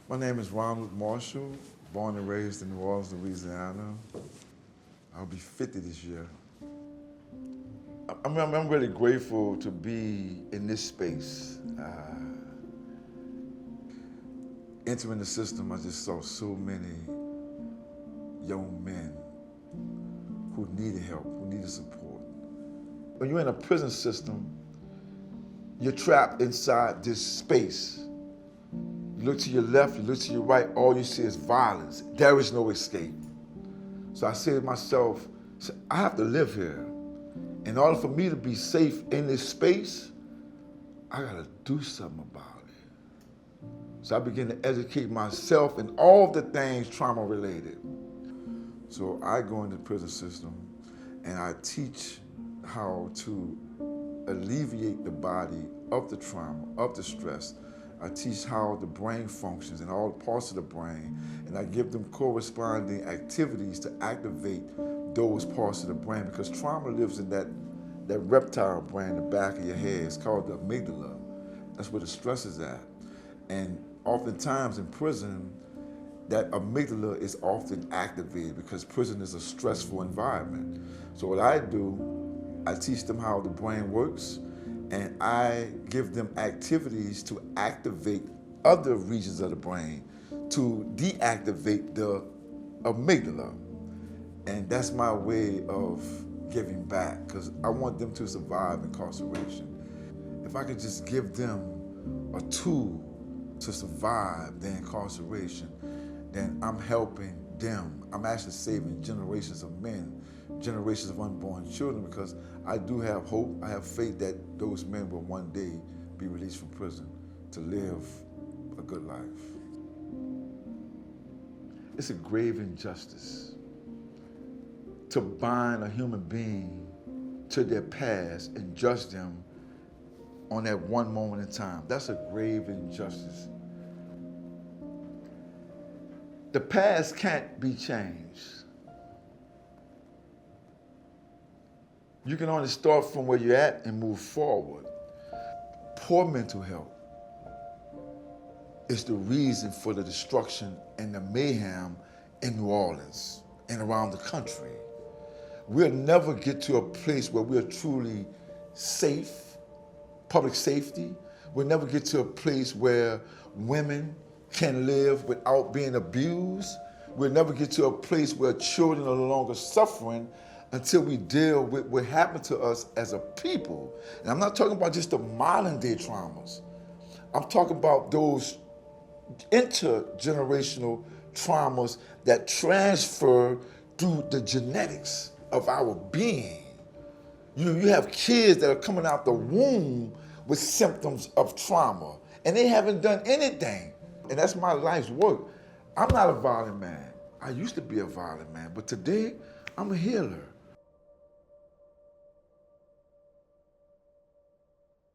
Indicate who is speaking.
Speaker 1: My name is Ronald Marshall, born and raised in New Orleans, Louisiana. I'll be 50 this year. I'm really grateful to be in this space. Entering the system, I just saw so many young men who needed help, who needed support. When you're in a prison system, you're trapped inside this space. You look to your left, you look to your right, all you see is violence. There is no escape. So I say to myself, I have to live here. In order for me to be safe in this space, I gotta do something about it. So I begin to educate myself in all the things trauma related. So I go into the prison system and I teach how to alleviate the body of the trauma, of the stress. I teach how the brain functions and all parts of the brain, and I give them corresponding activities to activate those parts of the brain, because trauma lives in that reptile brain in the back of your head. It's called the amygdala. That's where the stress is at. And oftentimes in prison, that amygdala is often activated because prison is a stressful environment. So what I do, I teach them how the brain works, and I give them activities to activate other regions of the brain to deactivate the amygdala. And that's my way of giving back, because I want them to survive incarceration. If I could just give them a tool to survive their incarceration, then I'm helping them. I'm actually saving generations of men, generations of unborn children, because I do have hope, I have faith that those men will one day be released from prison to live a good life. It's a grave injustice to bind a human being to their past and judge them on that one moment in time. That's a grave injustice. The past can't be changed. You can only start from where you're at and move forward. Poor mental health is the reason for the destruction and the mayhem in New Orleans and around the country. We'll never get to a place where we're truly safe, public safety. We'll never get to a place where women can live without being abused. We'll never get to a place where children are no longer suffering until we deal with what happened to us as a people. And I'm not talking about just the modern day traumas. I'm talking about those intergenerational traumas that transfer through the genetics of our being. You have kids that are coming out the womb with symptoms of trauma, and they haven't done anything. And that's my life's work. I'm not a violent man. I used to be a violent man, but today I'm a healer.